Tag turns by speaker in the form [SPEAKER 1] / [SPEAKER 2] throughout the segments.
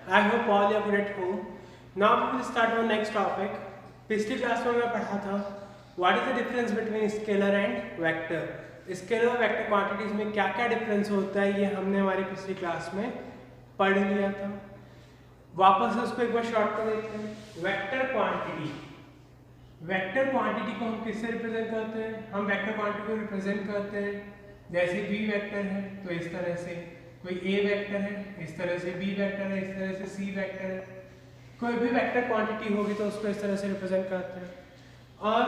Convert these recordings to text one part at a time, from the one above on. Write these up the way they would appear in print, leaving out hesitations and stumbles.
[SPEAKER 1] I hope all you are good at home. Now we will start our next topic. पिछली class में मैं पढ़ा था What is the difference between scalar and vector. Scalar और vector quantities में क्या क्या डिफरेंस होता है ये हमने हमारी पिछली क्लास में पढ़ लिया था. वापस से उसको एक बार शॉर्ट कर देखते हैं. वेक्टर क्वांटिटी को हम किससे रिप्रेजेंट करते हैं? हम वेक्टर क्वांटिटी को रिप्रेजेंट करते हैं जैसे v वेक्टर है तो इस तरह से, कोई a वेक्टर है इस तरह से, b वेक्टर है इस तरह से, c वेक्टर है. कोई भी वेक्टर क्वांटिटी होगी तो उसको इस तरह से रिप्रेजेंट करते हैं और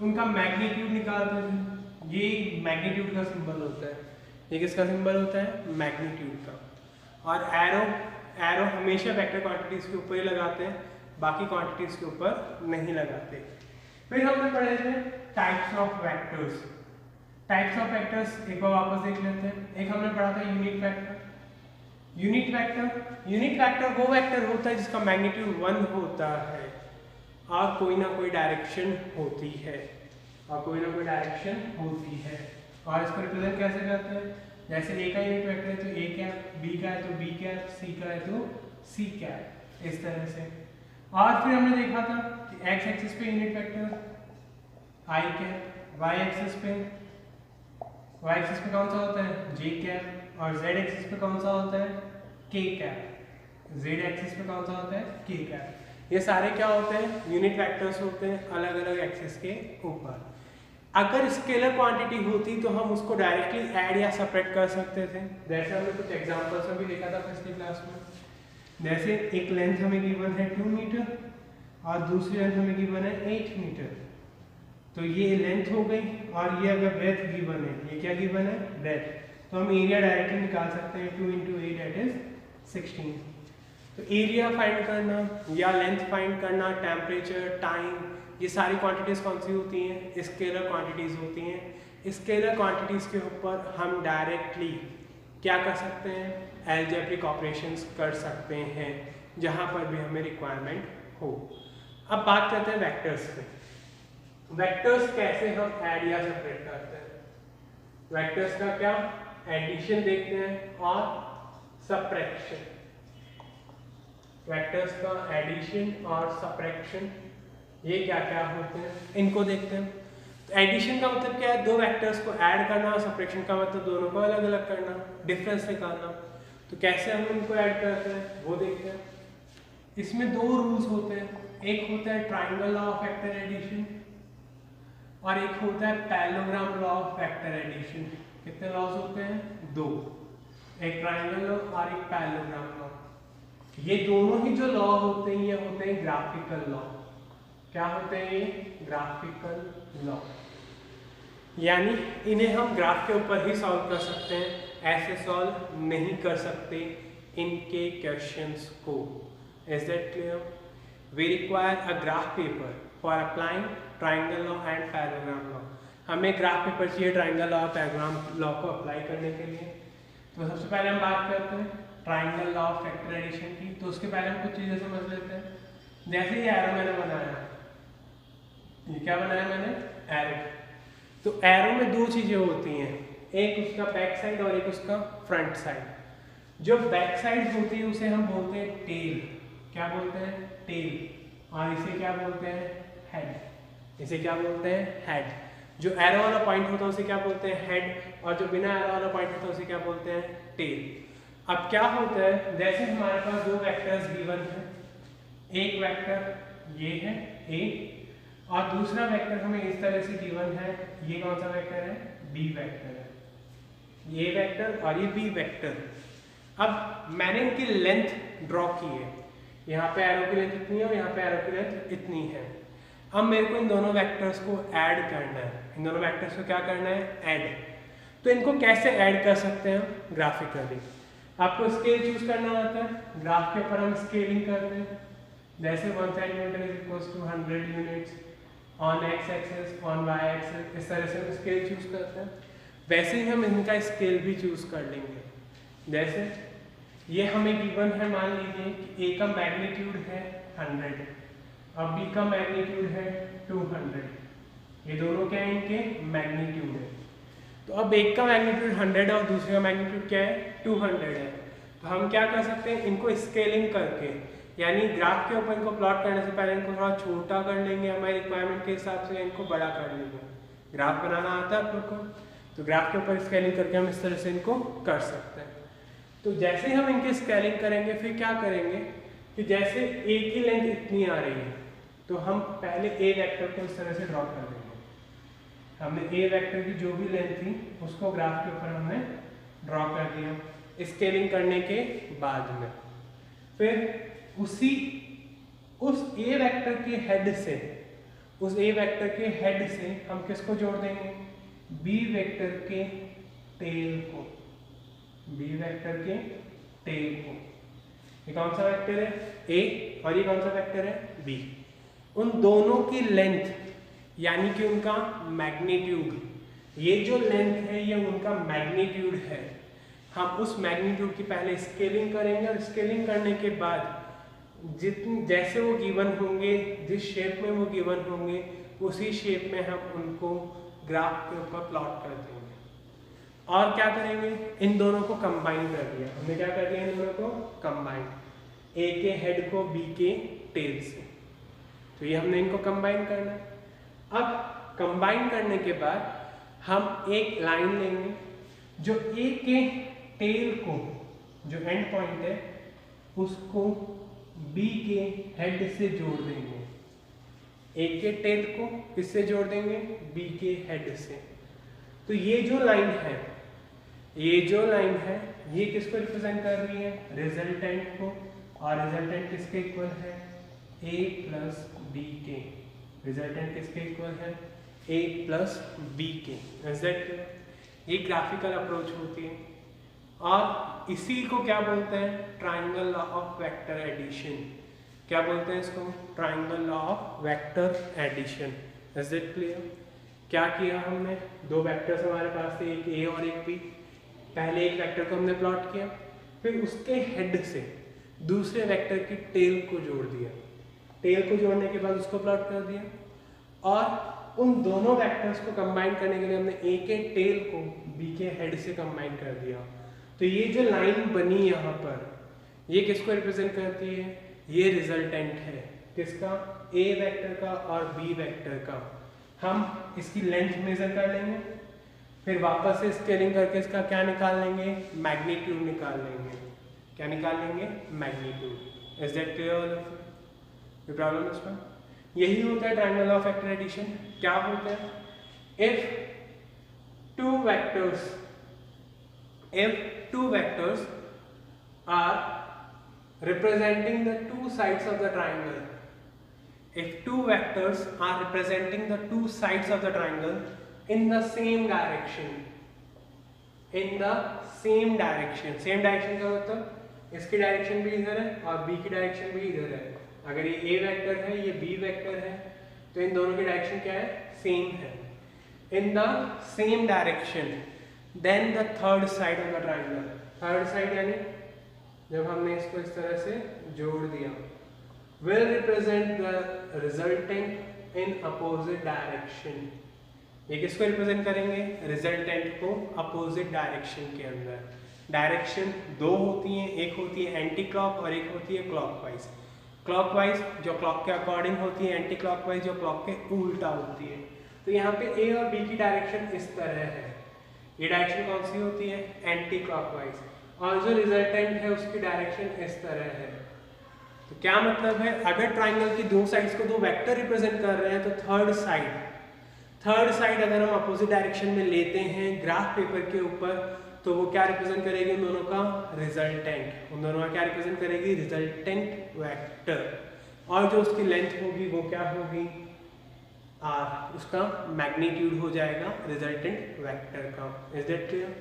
[SPEAKER 1] उनका मैग्नीट्यूड निकालते हैं. ये मैग्नीट्यूड का सिंबल होता है. ये किसका सिंबल होता है? मैग्नीट्यूड का. और एरो हमेशा वेक्टर क्वांटिटीज के ऊपर ही लगाते हैं, बाकी क्वांटिटीज के ऊपर नहीं लगाते. फिर हमने पढ़े थे टाइप्स ऑफ वेक्टर्स. एक बार वापस देख लेते हैं. एक हमने पढ़ा था यूनिट वेक्टर वो वेक्टर होता है जिसका मैग्नीट्यूड 1 होता है और कोई ना कोई डायरेक्शन होती है और इसको रिप्रेजेंट कैसे करते हैं? जैसे a का यूनिट वेक्टर है तो a कैप, b का है तो b कैप, c का है तो c कैप, इस तरह से. और फिर हमने देखा था कि x एक्सिस पे unit vector i cap, y axis पे कौन सा होता है? j cap. और z एक्सिस पे कौन सा होता है? k cap. ये सारे क्या होते हैं? यूनिट वेक्टर्स होते हैं अलग अलग एक्सिस के ऊपर. अगर स्केलर क्वांटिटी होती तो हम उसको डायरेक्टली ऐड या सेपरेट कर सकते थे. जैसे हमने कुछ एग्जांपल्स में भी देखा था पिछली क्लास में. जैसे एक लेंथ हमें गिवन है 2 मीटर और दूसरी लेंथ हमें गिवन है 8 मीटर. तो ये लेंथ हो गई और ये अगर ब्रेथ गिवन है, ये क्या गिवन है? ब्रेथ. तो हम एरिया डायरेक्टली निकाल सकते हैं. 2 × 8 दैट इज 16. तो एरिया फाइंड करना या लेंथ फाइंड करना, टेम्परेचर, टाइम, ये सारी क्वांटिटीज कौन सी होती हैं? स्केलर क्वांटिटीज होती हैं. स्केलर क्वांटिटीज के ऊपर हम डायरेक्टली क्या कर सकते हैं? अलजेब्रिक ऑपरेशंस कर सकते हैं जहां पर भी हमें रिक्वायरमेंट हो. अब बात करते हैं वेक्टर्स पे. वेक्टर्स कैसे हम ऐड या सेपरेट करते हैं? वेक्टर्स का क्या? एडिशन देखते हैं और सब्ट्रैक्शन. वेक्टर्स का एडिशन और सब्ट्रैक्शन ये क्या क्या होते हैं इनको देखते हैं. तो एडिशन का मतलब क्या है? दो वेक्टर्स को ऐड करना और सब्ट्रैक्शन का मतलब दोनों को अलग अलग करना, डिफरेंस निकालना. तो कैसे हम इनको ऐड करते हैं वो देखते हैं. इसमें दो रूल्स होते हैं. एक होता है triangle law of vector addition और एक होता है parallelogram law of vector addition. कितने लॉज होते हैं? दो. एक ट्रायंगल लॉ और एक पैरेललोग्राम लॉ. ये दोनों ही जो लॉ होते हैं ये होते हैं ग्राफिकल लॉ. क्या होते हैं ये? Graphical law. यानी इन्हें हम ग्राफ के ऊपर ही सॉल्व कर सकते हैं, ऐसे सॉल्व नहीं कर सकते इनके क्वेश्चंस को. Is that clear? We require a graph paper for applying triangle law and parallelogram law. हमें ग्राफ पेपर चाहिए ट्रायंगल लॉ और पैरेललोग्राम लॉ को अप्लाई करने के लिए. तो सबसे पहले हम बात करते हैं triangle law of vector addition की. तो उसके पहले हम कुछ चीजें समझ लेते हैं. जैसे ये एरो मैंने बनाया, ये क्या बनाया मैंने? एरो. तो एरो में दो चीजें होती हैं, एक उसका बैक साइड और एक उसका फ्रंट साइड. जो बैक साइड होती है उसे हम बोलते हैं टेल. क्या बोलते हैं? टेल. और इसे क्या बोलते हैं? हेड. जो एरो वाला पॉइंट होता है उसे क्या बोलते हैं? हेड. और जो बिना एरो वाला पॉइंट होता है उसे क्या बोलते हैं? टेल. अब क्या होता है, जैसे हमारे पास दो वेक्टर्स गिवन है. एक वेक्टर ये है ए और दूसरा वेक्टर हमें इस तरह से गिवन है. ये कौन सा वेक्टर है? बी वेक्टर है. ये वेक्टर और ये बी वेक्टर. अब मैंने इनकी लेंथ ड्रॉ की है. यहाँ पे एरो की लेंथ इतनी है और यहाँ पे एरो की लेंथ इतनी है. अब मेरे को इन दोनों वेक्टर्स को ऐड करना है. इन दोनों वेक्टर्स को क्या करना है? ऐड. तो इनको कैसे ऐड कर सकते हैं? ग्राफिकली. आपको स्केल चूज करना आता है. ग्राफ के ऊपर हम स्केलिंग करते हैं. जैसे 1 centimetre is equal to 100 units on X axis, on Y axis, इस तरह से हम स्केल चूज करते हैं. वैसे ही हम इनका स्केल भी चूज कर लेंगे. जैसे ये हमें गिवन है, मान लीजिए कि ए का मैग्नीट्यूड है 100 और बी का मैग्नीट्यूड है 200. ये दोनों क्या है? इनके मैग्नीट्यूड है. तो अब एक का मैग्नीट्यूड 100 है और दूसरे का मैग्नीट्यूड क्या है? 200 है. तो हम क्या कर सकते हैं, इनको स्केलिंग करके, यानी ग्राफ के ऊपर इनको प्लॉट करने से पहले इनको थोड़ा छोटा कर लेंगे, हमारी रिक्वायरमेंट के हिसाब से इनको बड़ा कर लेंगे। ग्राफ बनाना आता है आप लोग को, तो ग्राफ के ऊपर स्केलिंग करके हम इस तरह से इनको कर सकते हैं। तो जैसे ही हम इनकी स्केलिंग करेंगे फिर क्या करेंगे कि जैसे ए की लेंथ इतनी आ रही है तो हम पहले ए वेक्टर को इस तरह से ड्रॉ कर देंगे। हमने ए वेक्टर की जो भी लेंथ थी उसको ग्राफ के ऊपर हमने ड्रॉ कर दिया स्केलिंग करने के बाद में। फिर उस ए वेक्टर के हेड से, उस ए वेक्टर के हेड से हम किसको जोड़ देंगे, बी वेक्टर के टेल को, बी वेक्टर के टेल को। ये कौन सा वेक्टर है, ए, और ये कौन सा वेक्टर है, बी। उन दोनों की लेंथ यानी कि उनका मैग्नीट्यूड, ये जो लेंथ है ये उनका मैग्नीट्यूड है। हम उस मैग्नीट्यूड की पहले स्केलिंग करेंगे और स्केलिंग करने के बाद जितनी जैसे वो गिवन होंगे, जिस शेप में वो गिवन होंगे उसी शेप में हम उनको ग्राफ के ऊपर प्लॉट कर देंगे। और क्या करेंगे, इन दोनों को कंबाइन कर दिया हमने, क्या कर दिया इन दोनों को कंबाइन, ए के हेड को बी के टेल से। तो ये हमने इनको कंबाइन करना है। अब कंबाइन करने के बाद हम एक लाइन लेंगे जो ए के टेल को, जो एंड पॉइंट है उसको बी के हेड से जोड़ देंगे। ए के टेल को किससे जोड़ देंगे, बी के हेड से। तो ये जो लाइन है, ये जो लाइन है ये किसको रिप्रेजेंट कर रही है, रिजल्टेंट को। और रिजल्टेंट किसके इक्वल है, ए प्लस बी के। रिजल्टेंट किसके इक्वल है, ए प्लस बी के। ये ग्राफिकल अप्रोच होती है और इसी को क्या बोलते हैं, triangle law of vector addition. क्या बोलते हैं इसको, triangle law of vector addition. Is it clear. क्या किया हमने, दो वेक्टर्स हमारे पास थे, एक ए और एक बी। पहले एक वेक्टर को हमने प्लॉट किया, फिर उसके हेड से दूसरे वेक्टर की टेल को जोड़ दिया। टेल को जोड़ने के बाद उसको प्लॉट कर दिया और उन दोनों वेक्टर्स को कंबाइन करने के लिए हमने ए के टेल को बी के हेड से कंबाइन कर दिया। तो ये जो लाइन बनी यहाँ पर, ये किसको रिप्रेजेंट करती है, ये रिजल्टेंट है किसका, ए वेक्टर का और बी वेक्टर का। हम इसकी लेंथ मेजर कर लेंगे, फिर वापस से स्केलिंग करके इसका क्या निकाल लेंगे, मैग्नीट्यूड निकाल लेंगे। क्या निकाल लेंगे, मैग्नीट्यूड। इज दैट क्लियर, कोई प्रॉब्लम इसमें। यही होता है ट्रायंगल ऑफ वेक्टर एडिशन। क्या होता है, if two vectors are representing the two sides of the triangle, if two vectors are representing the two sides of the triangle in the same direction, same direction का मतलब इसकी direction भी इधर है और बी की डायरेक्शन भी इधर है। अगर ये ए वेक्टर है, ये बी वेक्टर है, तो इन दोनों की डायरेक्शन क्या है, सेम है। In the same direction, then the third side of the triangle, third side यानी जब हमने इसको इस तरह से जोड़ दिया, will represent the resultant in opposite direction. ये किसको रिप्रेजेंट करेंगे, रिजल्टेंट को अपोजिट डायरेक्शन के अंदर। डायरेक्शन दो होती हैं, एक होती है एंटी क्लॉक और एक होती है क्लॉकवाइज। क्लॉकवाइज जो क्लॉक के अकॉर्डिंग होती है, एंटी क्लॉकवाइज जो क्लॉक के उल्टा होती है। तो यहाँ पे ए और बी की डायरेक्शन इस तरह है, ये डायरेक्शन कौन सी होती है, एंटी क्लॉकवाइज, और जो रिजल्टेंट है उसकी डायरेक्शन इस तरह है। तो क्या मतलब है, अगर ट्राइंगल की दो साइड्स को दो वेक्टर रिप्रेजेंट कर रहे हैं तो थर्ड साइड अगर हम अपोजिट डायरेक्शन में लेते हैं ग्राफ पेपर के ऊपर, तो वो क्या रिप्रेजेंट करेगी, उन दोनों का रिजल्टेंट। उन दोनों का क्या रिप्रेजेंट करेगी, रिजल्टेंट वेक्टर। और जो उसकी लेंथ होगी वो क्या होगी, आर, उसका मैग्नीट्यूड हो जाएगा रिजल्टेंट वेक्टर का। Is that clear.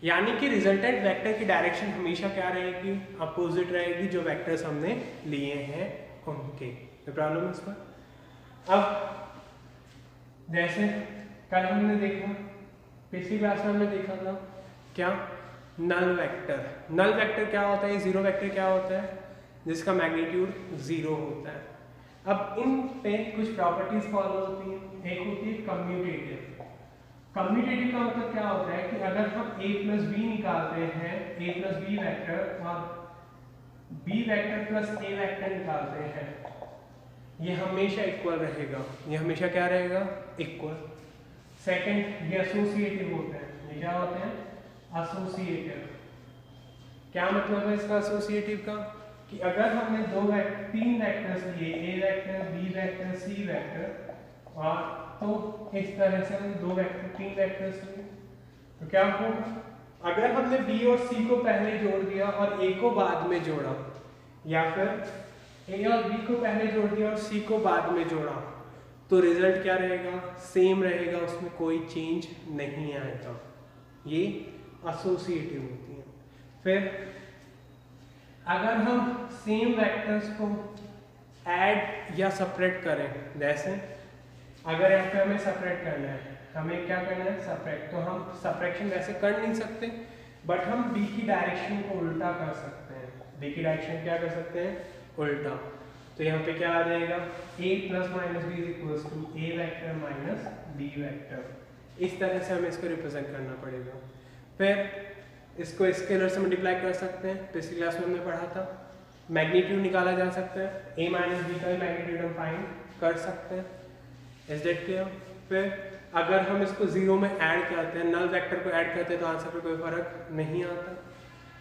[SPEAKER 1] यानी कि रिजल्टेंट वेक्टर की डायरेक्शन हमेशा क्या रहेगी, अपोजिट रहेगी जो वेक्टर्स हमने लिए हैं उनके। तो प्रॉब्लम इसमें। अब जैसे कल हमने देखा, पिछली क्लास में हमने देखा था क्या, नल वेक्टर। नल वेक्टर क्या होता है, जीरो वेक्टर क्या होता है, जिसका मैग्नीट्यूड जीरो होता है। अब इन पे कुछ प्रॉपर्टीज फॉलो होती हैं। एक होती है कम्यूटेटिव, कम्यूटेटिव का मतलब क्या होता है कि अगर हम a प्लस बी निकालते हैं, a प्लस बी वैक्टर और b vector plus a vector निकालते हैं, ये हमेशा इक्वल रहेगा। ये हमेशा क्या रहेगा? इक्वल। सेकंड, ये एसोसिएटिव होते हैं। ये क्या होते हैं? एसोसिएटिव। क्या मतलब है इसका एसोसिएटिव का? कि अगर हमने तीन वेक्टर्स लिए, a vector, b vector, c vector, और तो इस तरह से हमने तीन वेक्टर्स लिए, तो क्या होगा? अगर हमने b और c को पहले जोड़ दिया और a को बाद में जोड़ा, या फिर a और b को पहले जोड़ दिया और c को बाद में जोड़ा, तो रिजल्ट क्या रहेगा? सेम रहेगा, उसमें कोई चेंज नहीं आएगा। ये एसोसिएटिव होती है। फिर अगर हम सेम वेक्टर्स को ऐड या सेपरेट करें, जैसे अगर यहाँ पे हमें सेपरेट करना है, हमें क्या करना है? सेपरेट। तो हम सेपरेशन वैसे कर नहीं सकते, बट हम b की डायरेक्शन को उल्टा कर सकते हैं। b की डायरेक्शन क्या कर सकते हैं? उल्टा। तो यहाँ पे क्या आ जाएगा? a plus minus B is equals to a vector minus b vector. इस तरह से हमें इसको रिप्रेजेंट करना पड़ेगा। फिर इसको स्केलर से मल्टीप्लाई कर सकते हैं, पिछली क्लास में हमने पढ़ा था। मैग्नीट्यूड निकाला जा सकता है, a माइनस बी का मैग्नीट्यूड हम फाइंड कर सकते हैं। Is that clear? फिर अगर हम इसको जीरो में ऐड करते हैं, नल वेक्टर को ऐड करते हैं, तो आंसर पे कोई फर्क नहीं आता।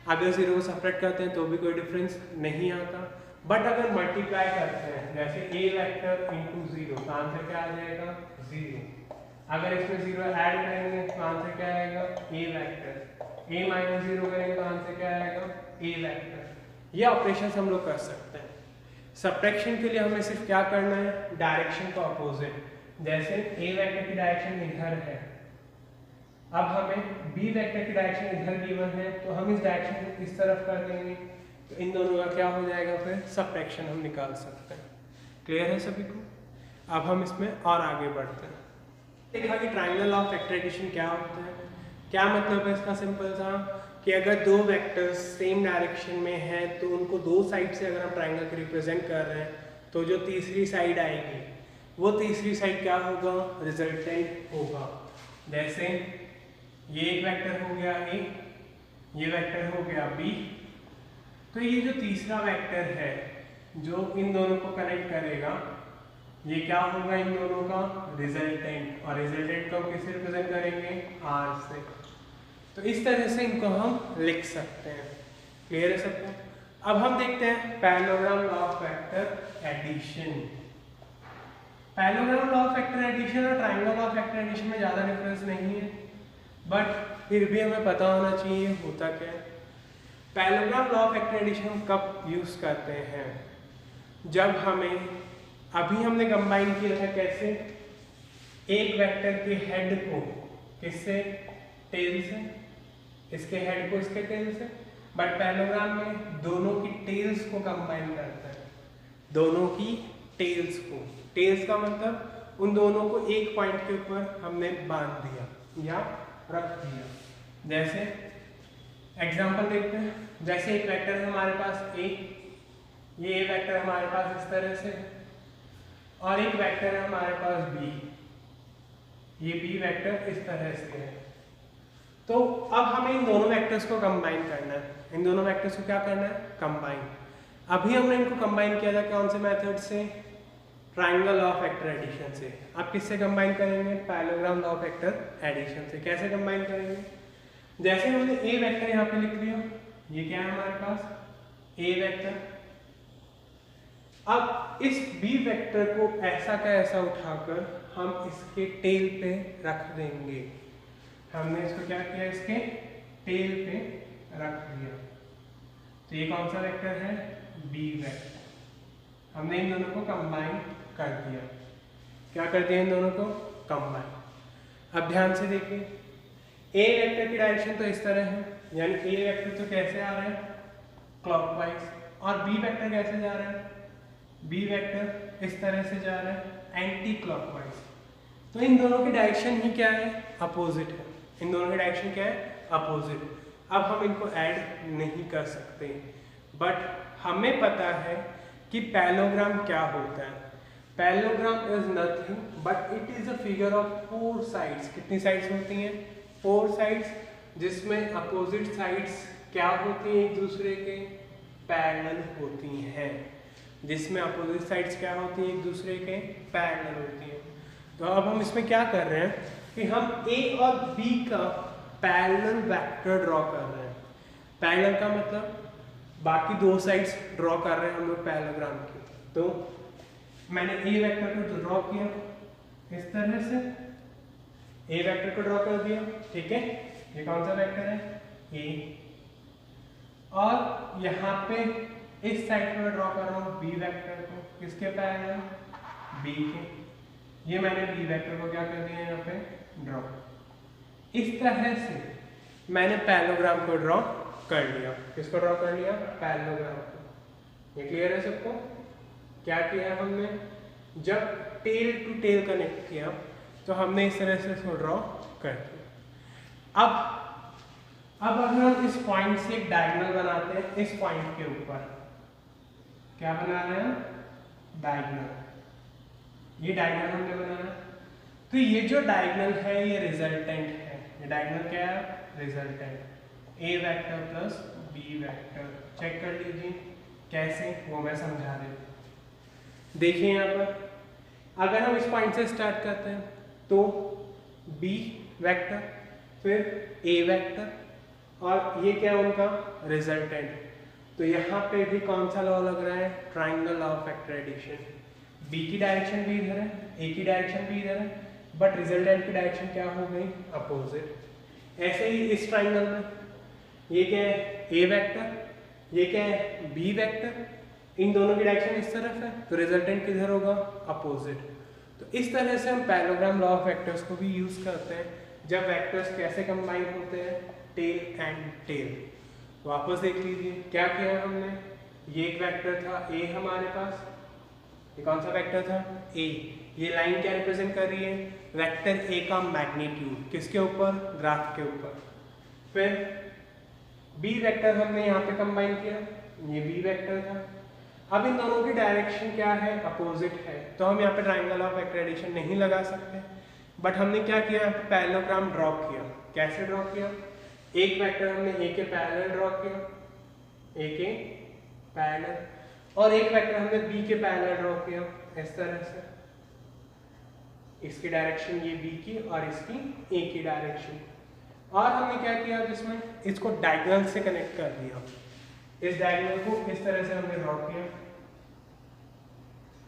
[SPEAKER 1] अगर जीरो को सेपरेट करते हैं तो भी कोई डिफरेंस नहीं आता। बट अगर मल्टीप्लाई करते हैं, जैसे a वेक्टर इंटू जीरो, तो आंसर क्या आ जाएगा? जीरो। अगर इसमें जीरो ऐड करेंगे तो आंसर क्या आएगा? a vector. a minus zero करेंगे तो आंसर क्या आएगा? a vector. ये ऑपरेशन हम लोग कर सकते हैं। सब्ट्रैक्शन के लिए हमें सिर्फ क्या करना है? डायरेक्शन का अपोजिट। जैसे a वेक्टर की डायरेक्शन इधर है, अब हमें b वेक्टर की डायरेक्शन इधर गिवन है, तो हम इस डायरेक्शन को इस तरफ कर देंगे, तो इन दोनों का क्या हो जाएगा? फिर सब्ट्रैक्शन हम निकाल सकते हैं। क्लियर है सभी को? अब हम इसमें और आगे बढ़ते हैं। देखा कि ट्रायंगल ऑफ वेक्टर एडिशन क्या होता है। क्या मतलब है इसका? सिंपल सा कि अगर दो वेक्टर्स सेम डायरेक्शन में हैं, तो उनको दो साइड से अगर हम ट्रायंगल को रिप्रेजेंट कर रहे हैं, तो जो तीसरी साइड आएगी, वो तीसरी साइड क्या होगा? रिजल्टेंट होगा। जैसे ये एक वेक्टर हो गया a, ये वेक्टर हो गया b, तो ये जो तीसरा वेक्टर है जो इन दोनों को कनेक्ट करेगा, ये क्या होगा? इन दोनों का रिजल्टेंट। और रिजल्टेंट को हम किससे रिप्रेजेंट करेंगे? r से। तो इस तरह से इनको हम लिख सकते हैं। क्लियर है सबको? अब हम देखते हैं parallelogram law of vector addition. Parallelogram law of vector addition और triangle law of vector addition में ज़्यादा डिफरेंस नहीं है, बट फिर भी हमें पता होना चाहिए होता क्या है। Parallelogram law of vector addition हम कब यूज़ करते हैं? जब हमें, अभी हमने कंबाइन किया था कैसे? एक वेक्टर के हेड को किससे? टेल से। इसके हेड को इसके टेल से। बट पैरेललोग्राम में दोनों की टेल्स को कंबाइन करते हैं, दोनों की टेल्स को। टेल्स का मतलब उन दोनों को एक पॉइंट के ऊपर हमने बांध दिया या रख दिया। जैसे एग्जांपल देखते हैं। जैसे एक वेक्टर है हमारे पास a, ये वेक्टर हमारे पास इस तरह से, और एक वेक्टर है हमारे पास b, ये b वेक्टर इस तरह से है। तो अब हमें इन दोनों वेक्टर्स को कंबाइन करना है। इन दोनों वेक्टर्स को क्या करना है? कंबाइन। अभी हमने इनको कंबाइन किया था कौन से मेथड से? Triangle law of vector addition से। अब किससे कंबाइन करेंगे? Parallelogram law of vector addition से। कैसे कंबाइन करेंगे? जैसे हमने a वेक्टर यहाँ पे लिख लिया, ये क्या है हमारे पास? a vector. अब इस b वेक्टर को ऐसा का ऐसा उठाकर हम इसके टेल पे रख देंगे। हमने इसको क्या किया? इसके टेल पे रख दिया। तो ये कौन सा वेक्टर है? b vector. हमने इन दोनों को कंबाइन कर दिया। क्या कर दिया? इन दोनों को कंबाइन। अब ध्यान से देखिए, a वेक्टर की डायरेक्शन तो इस तरह है, यानी a वेक्टर तो कैसे आ रहा है? क्लॉकवाइज। और b वेक्टर कैसे जा रहा है? b वेक्टर इस तरह से जा रहा है एंटी क्लॉकवाइज। तो इन दोनों की डायरेक्शन ही क्या है? अपोजिट है। इन दोनों की डायरेक्शन क्या है? अपोजिट। अब हम इनको ऐड नहीं कर सकते, बट हमें पता है कि पैरेललोग्राम क्या होता है। Parallelogram is nothing but it is a figure of 4 sides. कितनी साइड्स होती हैं? 4 साइड्स, जिसमें अपोजिट साइड्स क्या होती हैं? एक दूसरे के पैरेलल होती हैं। जिसमें अपोजिट साइड्स क्या होती हैं? एक दूसरे के पैरेलल होती हैं। तो अब हम इसमें क्या कर रहे हैं कि हम ए और बी का पैरेलल वेक्टर ड्रॉ कर रहे हैं। पैरेलल का मतलब बाकी दो साइड्स ड्रॉ कर रहे हैं हम लोग पैरेललोग्राम की। तो मैंने ए वेक्टर को ड्रॉ किया इस तरह से, ए वेक्टर को ड्रॉ कर दिया, ठीक है। ये कौन सा वेक्टर है? ए। और यहाँ पे इस साइड पर ड्रॉ कर रहा हूँ बी वेक्टर को, किसके पैरेलल? बी के। ये मैंने बी वेक्टर को क्या कर दिया यहाँ पे? ड्रॉ। इस तरह से मैंने पैरेललोग्राम को ड्रॉ कर लिया। किसको ड्रॉ कर लिया? पैरेललोग्राम को। ये क्लियर है सबको? क्या किया हमने? जब टेल टू टेल कनेक्ट किया तो हमने इस तरह से इसको ड्रॉ कर दिया। अब अगर हम इस पॉइंट से एक डायगोनल बनाते हैं, इस पॉइंट के ऊपर क्या बना रहे हैं? डायगोनल। ये डायगोनल हमने बनाया, तो ये जो डायगोनल है ये रिजल्टेंट है। ये डायगोनल क्या है? Resultant. A vector plus B vector. Check कर लीजिए कैसे, वो मैं समझा देता हूं। देखिए यहाँ पर अगर हम इस पॉइंट से स्टार्ट करते हैं तो बी वेक्टर, फिर ए वेक्टर, और ये क्या उनका? रिजल्टेंट। तो यहाँ पे भी कौन सा लॉ लग रहा है? Triangle law of vector addition. B की डायरेक्शन भी इधर है, ए की डायरेक्शन भी इधर है, बट रिजल्टेंट की डायरेक्शन क्या हो गई? अपोजिट। ऐसे ही इस ट्राइंगल में ये क्या है? ए वेक्टर, ये क्या है? B vector. इन दोनों की डायरेक्शन इस तरफ है, तो रिजल्टेंट किधर होगा? अपोजिट। तो इस तरह से हम पैरेललोग्राम लॉ ऑफ वेक्टर्स को भी यूज करते हैं जब वेक्टर्स कैसे कंबाइन होते हैं? Tail and tail. वापस देख लीजिए क्या किया हमने। ये एक वेक्टर था ए हमारे पास, ये कौन सा वेक्टर था? ए। ये लाइन क्या रिप्रेजेंट कर रही है? वेक्टर ए का मैग्नीट्यूड। किसके ऊपर? ग्राफ के ऊपर। फिर बी वेक्टर हमने यहाँ पे कंबाइन किया, ये बी वेक्टर था। अब इन दोनों की डायरेक्शन क्या है? अपोजिट है, तो हम यहाँ पे ट्राइंगल ऑफ वेक्टर एडिशन नहीं लगा सकते, बट हमने क्या किया? यहाँ पे पैरेललोग्राम ड्रॉ किया। कैसे ड्रॉ किया? एक वेक्टर हमने ए के पैरेलल ड्रॉ किया, ए के पैरेलल, और एक वेक्टर हमने बी के पैरेलल ड्रॉ किया इस तरह से। इसकी डायरेक्शन ये बी की और इसकी ए की डायरेक्शन। और हमने क्या किया? जिसमें इसको डायगोनल से कनेक्ट कर दिया। इस डायगोनल को इस तरह से हमने ड्रॉ किया।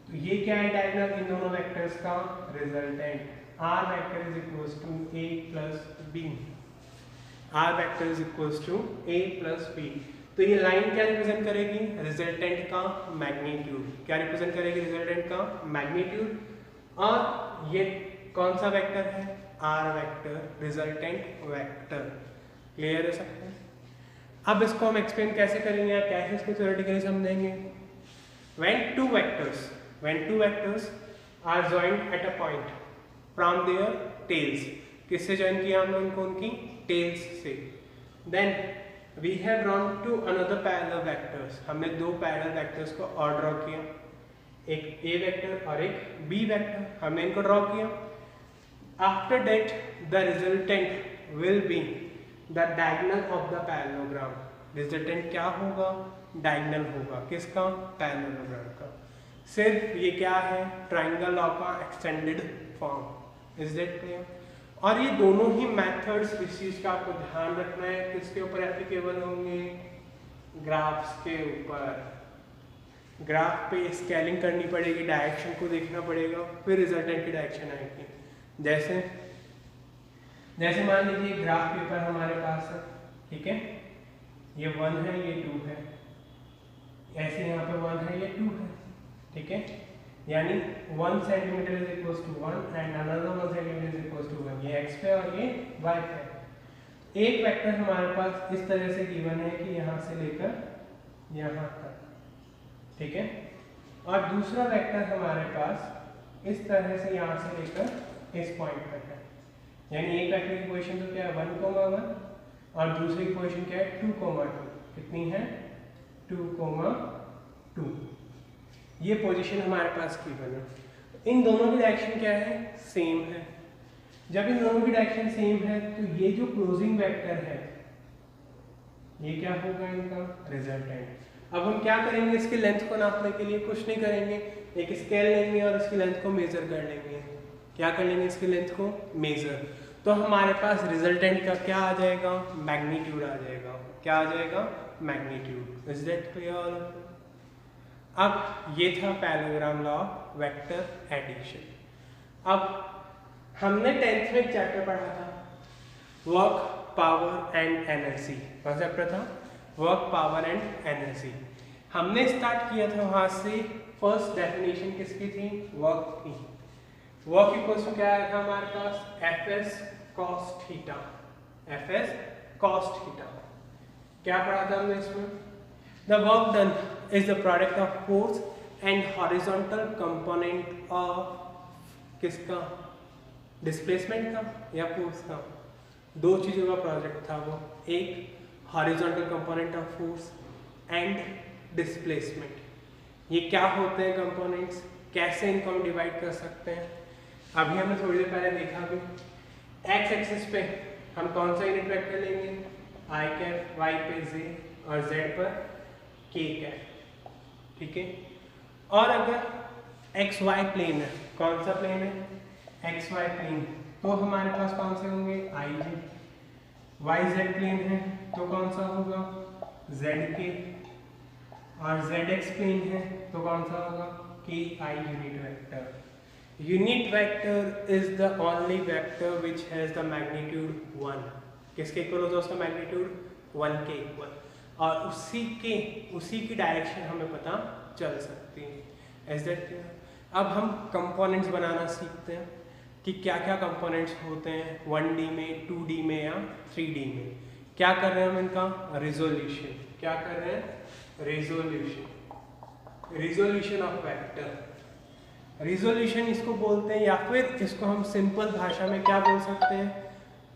[SPEAKER 1] तो ये क्या है? डायगोनल इन दोनों वेक्टर्स का resultant. R vector is equals to A plus B. R vector is equals to A plus B. तो ये लाइन क्या रिप्रेजेंट करेगी? रिजल्टेंट का मैग्नीट्यूड। क्या रिप्रेजेंट करेगी? रिजल्टेंट का मैग्नीट्यूड। और ये कौन सा वेक्टर है? R vector, resultant vector. Clear है सबको? अब इसको हम एक्सप्लेन कैसे करेंगे या कैसे इसको थ्योरेटिकली समझेंगे? When two vectors are joined at a point from their tails. किससे जॉइन किया हमने उनको? उनकी टेल्स से। Then we have drawn two another parallel vectors. हमने दो पैरेलल वेक्टर्स को और ड्रॉ किया, एक ए वेक्टर और एक बी वेक्टर। हमने इनको ड्रॉ किया। After that the resultant will be the diagonal of the parallelogram. Resultant क्या होगा? डायगोनल होगा। किसका? पैरेललोग्राम का। सिर्फ ये क्या है? ट्राइंगल लॉ का extended form. Is that clear? और ये दोनों ही मेथड्स इस चीज का आपको ध्यान रखना है, किसके ऊपर एप्लीकेबल होंगे? ग्राफ्स के ऊपर। ग्राफ पे स्केलिंग करनी पड़ेगी, डायरेक्शन को देखना पड़ेगा, फिर रिजल्टेंट की डायरेक्शन आएगी। जैसे मान लीजिए ग्राफ पेपर हमारे पास है, ठीक है, ये 1 है, ये 2 है, ऐसे यहाँ पे 1 है, ये 2 है, ठीक है। यानी 1 centimetre is equals to 1 and another 1 centimetre is equals to 1। ये x पे और ये y पे। एक वेक्टर हमारे पास इस तरह से गिवन है कि यहाँ से लेकर यहाँ तक, ठीक है। और दूसरा वेक्टर हमारे पास इस तरह से यहाँ से लेकर इस पॉइंट तक है। यानी एक वेक्टर की पोजीशन तो क्या है? 1, 1 और दूसरी की पोजीशन क्या है? 2, 2। कितनी है? 2, 2। ये पोजीशन हमारे पास की बना। इन दोनों की डायरेक्शन क्या है, सेम है। जब इन दोनों की डायरेक्शन सेम है तो ये जो क्लोजिंग वेक्टर है ये क्या होगा, इनका रिजल्टेंट। अब हम क्या करेंगे, इसकी लेंथ को नापने के लिए कुछ नहीं करेंगे, एक स्केल लेंगे और इसकी लेंथ को मेजर कर लेंगे। क्या कर लेंगे, इसकी लेंथ को मेजर। तो हमारे पास रिजल्टेंट का क्या आ जाएगा, मैग्नीट्यूड आ जाएगा। क्या आ जाएगा, मैग्नीट्यूड। Is that clear? अब ये था parallelogram law of vector addition. अब हमने 10th में एक चैप्टर पढ़ा था, वर्क, पावर एंड एनर्जी। कौन सा चैप्टर था, वर्क, पावर एंड एनर्जी। हमने स्टार्ट किया था वहां से, फर्स्ट डेफिनेशन किसकी थी, वर्क की। वर्क इक्वल्स टू क्या आया था हमारे पास, Fs cos theta. Fs cos theta. क्या पढ़ा था हमने इसमें, the work done is the product of force and horizontal component of किसका, डिस्प्लेसमेंट का या फोर्स का। दो चीजों का प्रोजेक्ट था वो, एक horizontal component of force and displacement. ये क्या होते हैं कंपोनेंट्स, कैसे इनको हम डिवाइड कर सकते हैं, अभी हमने थोड़ी देर पहले देखा भी। एक्स एक्सिस पे हम कौन सा यूनिट वेक्टर लेंगे, आई कैप, वाई पे जे और जेड पर के कैप, ठीक है। और अगर एक्स वाई प्लेन है, कौन सा प्लेन है, एक्स वाई प्लेन, तो हमारे पास कौन से होंगे, आई जे। वाई जेड प्लेन है तो कौन सा होगा, जेड के। और जेड एक्स प्लेन है तो कौन सा होगा, के I unit vector. Unit vector is the only vector which has the magnitude 1। किसके इक्वल होता है उसका मैग्नीट्यूड, 1 के इक्वल। और उसी की डायरेक्शन हमें पता चल सकती है। Is that clear? अब हम कंपोनेंट्स बनाना सीखते हैं कि क्या क्या कंपोनेंट्स होते हैं 1D में, 2D में या 3D में। क्या कर रहे हैं हम, इनका रिजोल्यूशन। क्या कर रहे हैं, रिजोल्यूशन ऑफ वेक्टर। रिजोल्यूशन इसको बोलते हैं, या फिर इसको हम सिंपल भाषा में क्या बोल सकते हैं,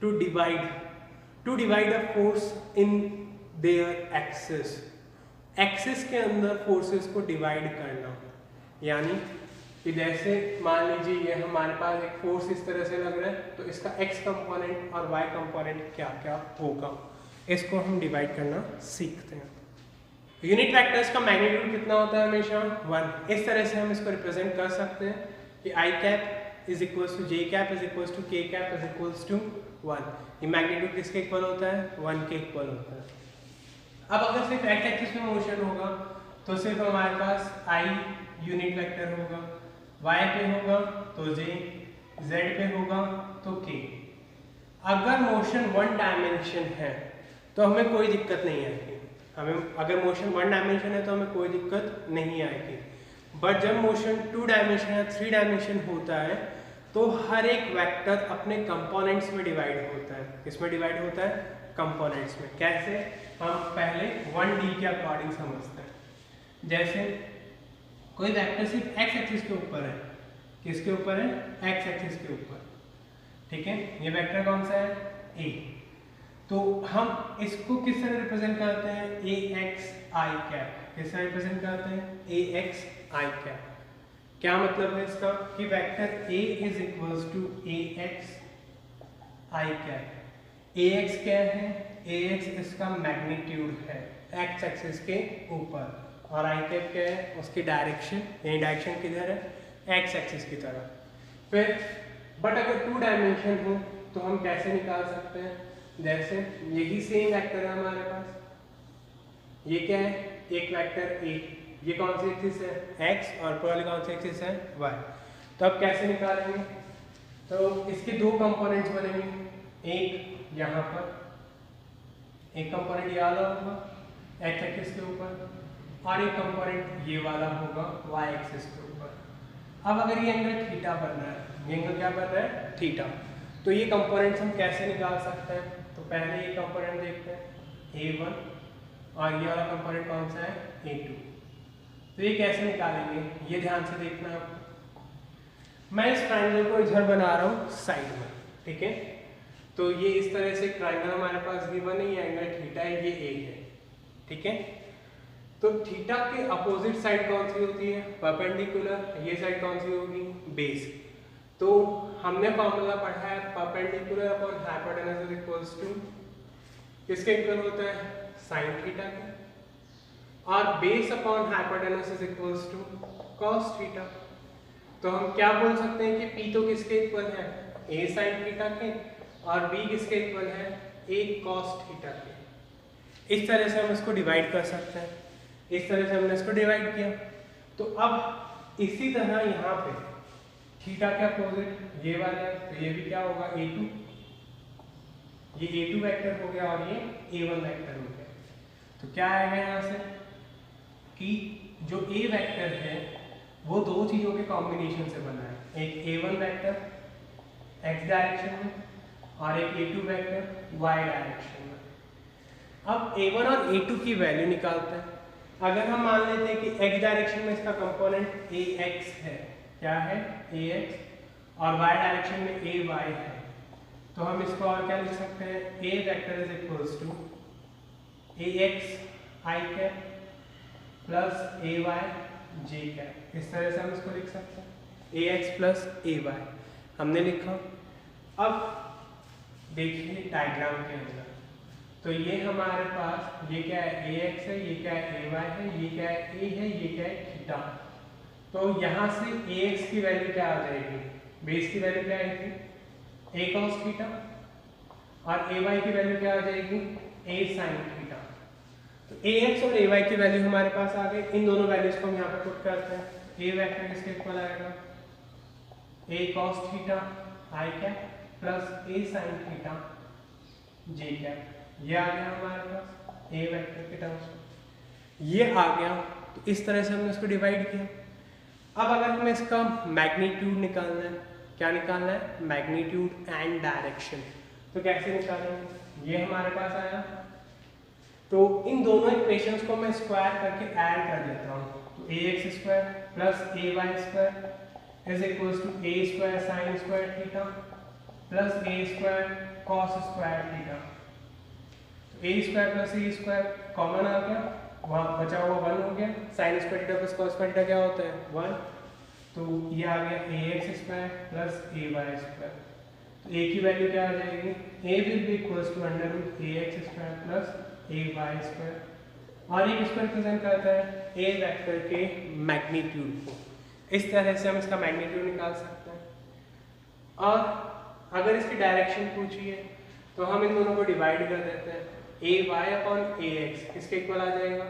[SPEAKER 1] to divide a force in their axis. Axis के अंदर फोर्सेस को डिवाइड करना। यानी कि जैसे मान लीजिए ये हमारे पास एक फोर्स इस तरह से लग रहा है, तो इसका एक्स कंपोनेंट और वाई कंपोनेंट क्या क्या होगा, इसको हम डिवाइड करना सीखते हैं। यूनिट वेक्टर्स का मैग्नीट्यूड कितना होता है, हमेशा 1। इस तरह से हम इसको रिप्रेजेंट कर सकते हैं कि I cap is equals to J cap is equals to K cap is equals to 1। ये मैग्नीट्यूड किसके इक्वल होता है, 1 के इक्वल होता है। अब अगर सिर्फ एक्स एक्सिस में मोशन होगा तो सिर्फ हमारे पास आई यूनिट वेक्टर होगा, वाई पे होगा तो जे, जेड पे होगा तो के। अगर मोशन 1 डायमेंशन है तो हमें कोई दिक्कत नहीं आएगी। हमें अगर मोशन 1 डायमेंशन है तो हमें कोई दिक्कत नहीं आएगी। बट जब मोशन 2 डायमेंशन या 3 डायमेंशन होता है तो हर एक वेक्टर अपने कंपोनेंट्स में डिवाइड होता है। किसमें डिवाइड होता है, कंपोनेंट्स में। कैसे, हम पहले 1D के अकॉर्डिंग समझते हैं। जैसे कोई वेक्टर सिर्फ एक्स एक्सिस के ऊपर है, किसके ऊपर है, एक्स एक्सिस के ऊपर, ठीक है। ये वेक्टर कौन सा है, ए। तो हम इसको किस तरह रिप्रेजेंट करते हैं, ए एक्स आई कैप। किस तरह रिप्रेजेंट करते हैं, ए एक्स आई कैप। क्या मतलब है इसका, कि vector A is equals to A X I cap. A X क्या है, ए एक्स इसका मैग्नीट्यूड है एक्स एक्सिस के ऊपर, और आई कैप क्या है, उसकी डायरेक्शन। यही डायरेक्शन किधर है, एक्स एक्सिस की तरफ। फिर बट अगर 2 डायमेंशन हो तो हम कैसे निकाल सकते हैं, जैसे यही सेम वेक्टर है हमारे पास, ये क्या है, एक वेक्टर ए, ये कौन सी एक्सिस है, एक्स, और ऊपर कौन सी एक्सिस है, वाई। तो अब कैसे निकालेंगे, तो इसके 2 कंपोनेंट्स बनेंगे, एक यहाँ पर, एक कंपोनेंट ये वाला होगा एक्स एक्सिस के ऊपर, और एक कंपोनेंट ये वाला होगा वाई एक्सिस के ऊपर। अब अगर ये एंगल थीटा बन रहा है, ये एंगल क्या बन रहा है, थीटा, तो ये कंपोनेंट्स हम कैसे निकाल सकते हैं। तो पहले ये कंपोनेंट देखते हैं A1, और ये वाला कंपोनेंट कौन सा है, A2। तो ये कैसे निकालेंगे, ये ध्यान से देखना आपको। मैं इस ट्रायंगल को इधर बना रहा हूँ साइड में, ठीक है। तो ये इस तरह से ट्रायंगल हमारे पास गिवन है, ये एंगल थीटा है, ये A है, ठीक है। तो थीटा के अपोजिट साइड कौन सी होती है? परपेंडिकुलर। ये साइड कौन सी होगी? बेस। तो हमने फॉर्मूला पढ़ा है perpendicular upon hypotenuse is equals to किसके इक्वल होता है? साइन थीटा के। और base upon hypotenuse is equals to cos theta. तो हम क्या बोल सकते हैं कि P तो किसके इक्वल है? A sin थीटा के, और B किसके इक्वल है? A cos थीटा के। इस तरह से हम इसको डिवाइड कर सकते हैं। इस तरह से हमने इसको डिवाइड किया। तो अब इसी तरह यहाँ पे थीटा के अपोजिट ये वाला है, तो ये भी क्या होगा? A2। ये A2 वेक्टर हो गया और ये A1 वेक्टर हो गया। तो क्या आएगा यहाँ से कि जो A वेक्टर है वो दो चीजों के कॉम्बिनेशन से बना है। एक A1 वेक्टर x डायरेक्शन में और एक A2 वेक्टर y डायरेक्शन में। अब A1 और A2 की वैल्यू निकालते हैं। अगर हम मान लेते हैं कि x डायरेक्शन में इसका कंपोनेंट ax है, क्या है? ax, और y डायरेक्शन में ay है, तो हम इसको और क्या लिख सकते हैं? A vector is equals to ax i cap plus ay j cap. इस तरह से हम इसको लिख सकते हैं ax प्लस ay हमने लिखा। अब देखिए डायग्राम के अंदर, तो ये हमारे पास ये क्या है? ax है, ये क्या है? ay है, ये क्या है? a है, ये क्या है? थीटा। तो यहाँ से ax की वैल्यू क्या आ जाएगी? बेस की वैल्यू क्या आएगी? a cos थीटा, और ay की वैल्यू क्या आ जाएगी? a sin theta. तो ax और ay की वैल्यू हमारे पास आ गई। इन दोनों वैल्यूज को हम यहाँ पे पुट करते हैं। a वेक्टर किसके इक्वल आएगा? a cos theta i cap plus a sin theta j cap. ये आ गया हमारे पास a वेक्टर के टर्म्स में। ये आ गया। तो इस तरह से हमने इसको डिवाइड किया। अब अगर हमें इसका मैग्नीट्यूड निकालना है, क्या निकालना है? Magnitude and direction. तो कैसे निकालेंगे? ये हमारे पास आया। तो इन दोनों इक्वेशंस को मैं स्क्वायर करके ऐड कर देता हूँ। तो ax square plus ay square is equals to a square sine square theta plus a square cos square theta. तो a square plus a square common आ गया, वहाँ बचा हुआ 1 हो गया। Sine square theta plus cos square theta क्या होता है? 1। तो ये आ गया ax square plus ay square. तो a की वैल्यू क्या आ जाएगी? a will be equals to under root ax square plus ay square, और ये किसको रिप्रेजेंट करता है? a वेक्टर के मैग्नीट्यूड को। इस तरह से हम इसका मैग्नीट्यूड निकाल सकते हैं। और अगर इसकी डायरेक्शन पूछिए तो हम इन दोनों को डिवाइड कर देते हैं। ay अपॉन ax किसके इक्वल आ जाएगा?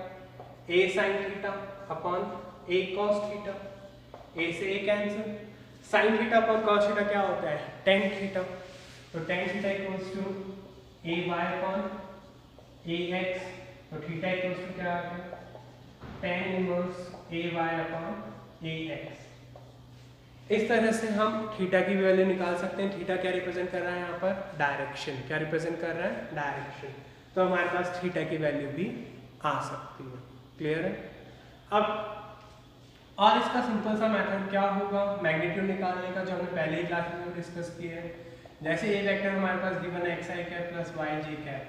[SPEAKER 1] a sin theta upon a cos theta. a से a cancel. sin theta upon cos theta क्या होता है? tan theta. तो tan theta equals to ay upon ax। तो थीटा इक्वल्स टू क्या आ गया? tan inverse ay upon ax। इस तरह से हम थीटा की वैल्यू निकाल सकते हैं। थीटा क्या रिप्रेजेंट कर रहा है यहाँ पर? डायरेक्शन। क्या रिप्रेजेंट कर रहा है? डायरेक्शन। तो हमारे पास थीटा की वैल्यू भी आ सकती है। क्लियर है? अब और इसका सिंपल सा मेथड क्या होगा मैग्नीट्यूड निकालने का, जो हमने पहले ही क्लास में डिस्कस किया है। जैसे ये वेक्टर हमारे पास गिवन है xi cap plus yj cap,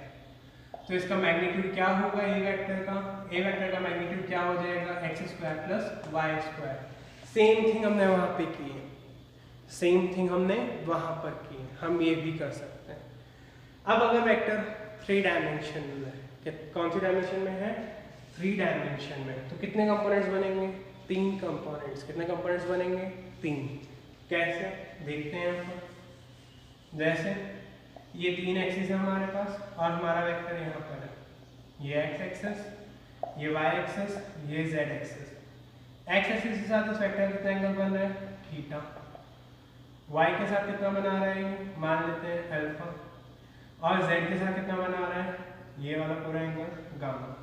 [SPEAKER 1] तो इसका मैग्नीट्यूड क्या होगा? ए वेक्टर का मैग्नीट्यूड क्या हो जाएगा? x square plus y square. Same thing हमने वहाँ पे की है, सेम थिंग हमने वहाँ पर की है। हम ये भी कर सकते हैं। अब अगर वेक्टर 3 डायमेंशन में है, कौन सी डायमेंशन में है? 3 डायमेंशन में, तो कितने कंपोनेंट्स बनेंगे? 3 कंपोनेंट्स। कितने कंपोनेंट्स बनेंगे? 3। कैसे देखते हैं यहाँ पर। जैसे ये 3 एक्सिस है हमारे पास और हमारा वेक्टर यहाँ पर है। ये x एक्सिस, ये y एक्सिस, ये z एक्सिस। x एक्सिस के साथ इस वेक्टर का कितना एंगल बन रहा है? थीटा। y के साथ कितना बना रहा है? मान लेते हैं अल्फा। और z के साथ कितना बना रहा है? ये वाला पूरा एंगल गामा।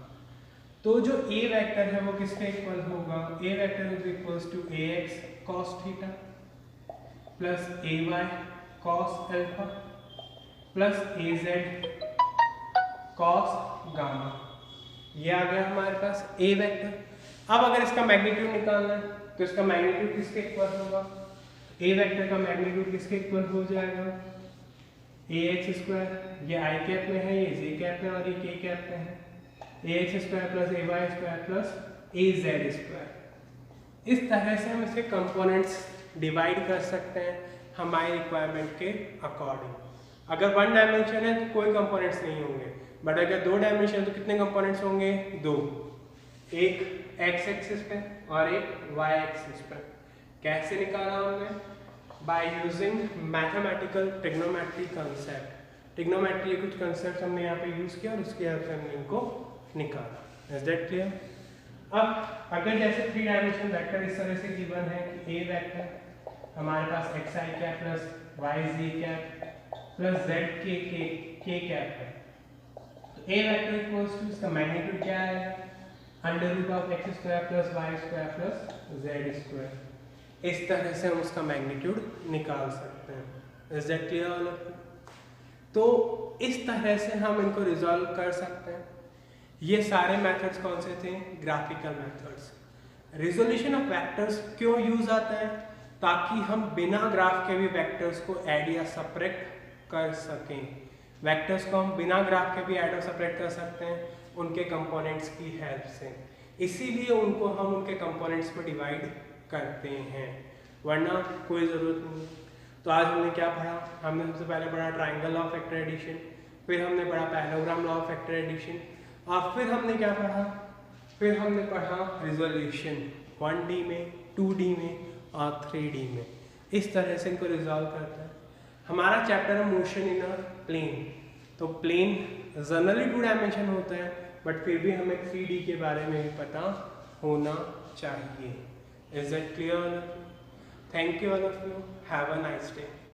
[SPEAKER 1] तो जो a वेक्टर है वो किसके इक्वल होगा? a vector is equals to ax cos theta plus ay cos alpha plus az cos gamma. ये आ गया हमारे पास a वेक्टर। अब अगर इसका मैग्नीट्यूड निकालना है तो इसका मैग्नीट्यूड किसके इक्वल होगा? a वेक्टर का मैग्नीट्यूड किसके इक्वल हो जाएगा? ax square. ये i कैप में है, ये j कैप में और ये k कैप में है। ax square plus ay square plus az square. इस तरह से हम इसके कंपोनेंट्स डिवाइड कर सकते हैं हमारी रिक्वायरमेंट के अकॉर्डिंग। अगर 1 डायमेंशन है तो कोई कंपोनेंट्स नहीं होंगे, बट अगर 2 डायमेंशन है तो कितने कंपोनेंट्स होंगे? 2, एक x एक्सिस पे और एक y एक्सिस पे। कैसे निकाला हमने? By using mathematical trigonometry concept. Trigonometry के कुछ कंसेप्ट हमने यहाँ पे यूज किया और उसके हेल्प से हमने इनको निकाला। Is that clear? अब अगर जैसे 3 डायमेंशन वेक्टर इस तरह से गिवन है कि a वेक्टर हमारे पास xi cap plus yz cap plus k cap है, तो a वेक्टर इक्वल्स टू इसका मैग्नीट्यूड क्या है? Under root of x square plus y square plus z square. इस तरह से हम उसका मैग्नीट्यूड निकाल सकते हैं। Is that clear? तो इस तरह से हम इनको रिजॉल्व कर सकते हैं। ये सारे मेथड्स कौन से थे? Graphical methods. Resolution of vectors क्यों यूज आता है? ताकि हम बिना ग्राफ के भी वेक्टर्स को ऐड या सब्ट्रैक्ट कर सकें। वेक्टर्स को हम बिना ग्राफ के भी ऐड और सब्ट्रैक्ट कर सकते हैं उनके कंपोनेंट्स की हेल्प से, इसीलिए उनको हम उनके कंपोनेंट्स में डिवाइड करते हैं, वरना कोई ज़रूरत नहीं। तो आज हमने क्या पढ़ा? हमने सबसे पहले पढ़ा triangle law of vector addition, फिर हमने पढ़ा parallelogram law of vector addition, और फिर हमने क्या पढ़ा? फिर हमने पढ़ा रिजोल्यूशन 1D में, 2D में और 3D में। इस तरह से इनको रिजॉल्व करते हैं। हमारा चैप्टर है मोशन इन अ प्लेन। तो प्लेन जनरली 2 डायमेंशन होता है, बट फिर भी हमें 3D के बारे में भी पता होना चाहिए। Is that clear? Thank you all of you, have a nice day.